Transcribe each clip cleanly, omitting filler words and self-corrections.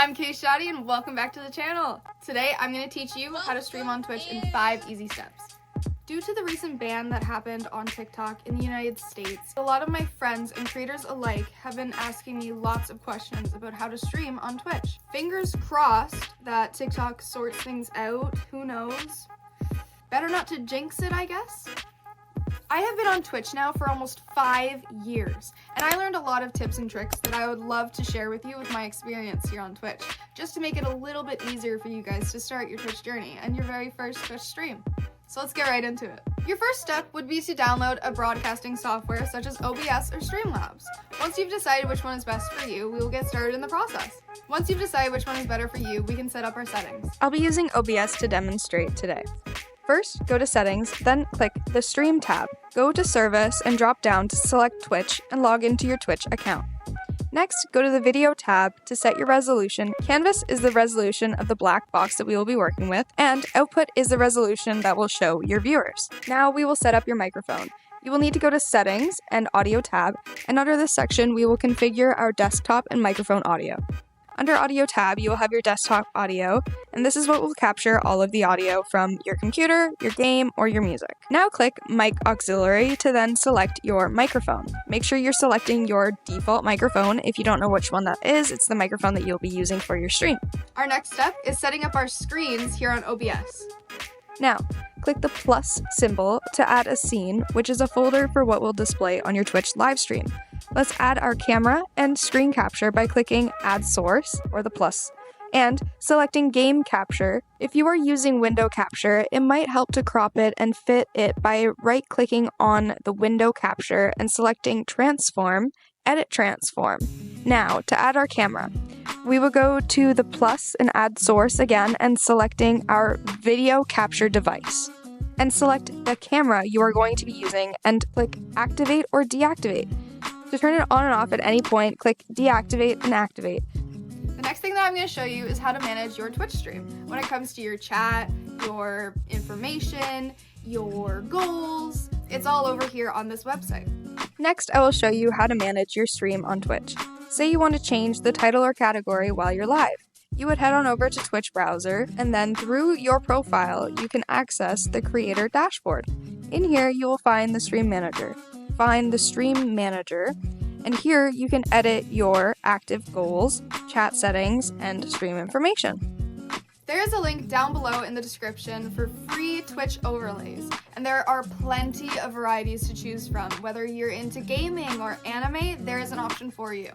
I'm Shawdyy and welcome back to the channel. Today I'm going to teach you how to stream on Twitch in 5 easy steps. Due to the recent ban that happened on TikTok in the United States, a lot of my friends and creators alike have been asking me lots of questions about how to stream on Twitch. Fingers crossed that TikTok sorts things out, who knows? Better not to jinx it, I guess? I have been on Twitch now for almost 5 years, and I learned a lot of tips and tricks that I would love to share with you with my experience here on Twitch, just to make it a little bit easier for you guys to start your Twitch journey and your very first Twitch stream. So let's get right into it. Your first step would be to download a broadcasting software such as OBS or StreamLabs. Once you've decided which one is best for you, we will get started in the process. Once you've decided which one is better for you, we can set up our settings. I'll be using OBS to demonstrate today. First, go to Settings, then click the Stream tab. Go to Service and drop down to select Twitch and log into your Twitch account. Next, go to the Video tab to set your resolution. Canvas is the resolution of the black box that we will be working with, and Output is the resolution that will show your viewers. Now we will set up your microphone. You will need to go to Settings and Audio tab, and under this section we will configure our desktop and microphone audio. Under Audio tab, you will have your desktop audio, and this is what will capture all of the audio from your computer, your game, or your music. Now click Mic Auxiliary to then select your microphone. Make sure you're selecting your default microphone. If you don't know which one that is, it's the microphone that you'll be using for your stream. Our next step is setting up our screens here on OBS. Now, click the plus symbol to add a scene, which is a folder for what will display on your Twitch live stream. Let's add our camera and screen capture by clicking Add Source, or the plus, and selecting Game Capture. If you are using window capture, it might help to crop it and fit it by right-clicking on the window capture and selecting Transform, Edit Transform. Now, to add our camera, we will go to the plus and add source again and selecting our video capture device. And select the camera you are going to be using and click Activate or Deactivate. To turn it on and off at any point, click Deactivate and Activate. The next thing that I'm going to show you is how to manage your Twitch stream. When it comes to your chat, your information, your goals, it's all over here on this website. Next, I will show you how to manage your stream on Twitch. Say you want to change the title or category while you're live. You would head on over to Twitch browser, and then through your profile, you can access the creator dashboard. In here, you will find the stream manager. Find the stream manager, and here you can edit your active goals, chat settings, and stream information. There is a link down below in the description for free Twitch overlays, and there are plenty of varieties to choose from. Whether you're into gaming or anime, there is an option for you.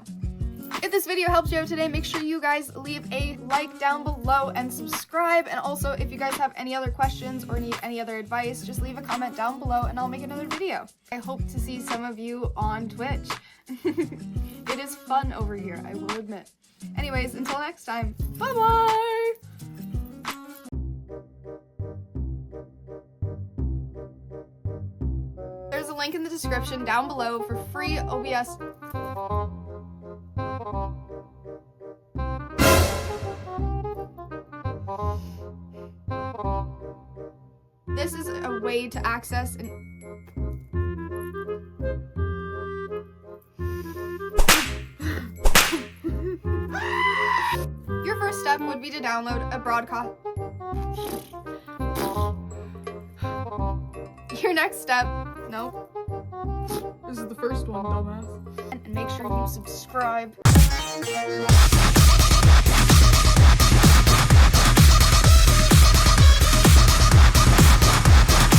If this video helped you out today, make sure you guys leave a like down below and subscribe. And also, if you guys have any other questions or need any other advice, just leave a comment down below and I'll make another video. I hope to see some of you on Twitch. It is fun over here, I will admit. Anyways, until next time, bye-bye! There's a link in the description down below for free OBS. This is a way to access an Your first step would be to download a broadcast. Your next step, no. This is the first one, dumbass. And make sure you subscribe.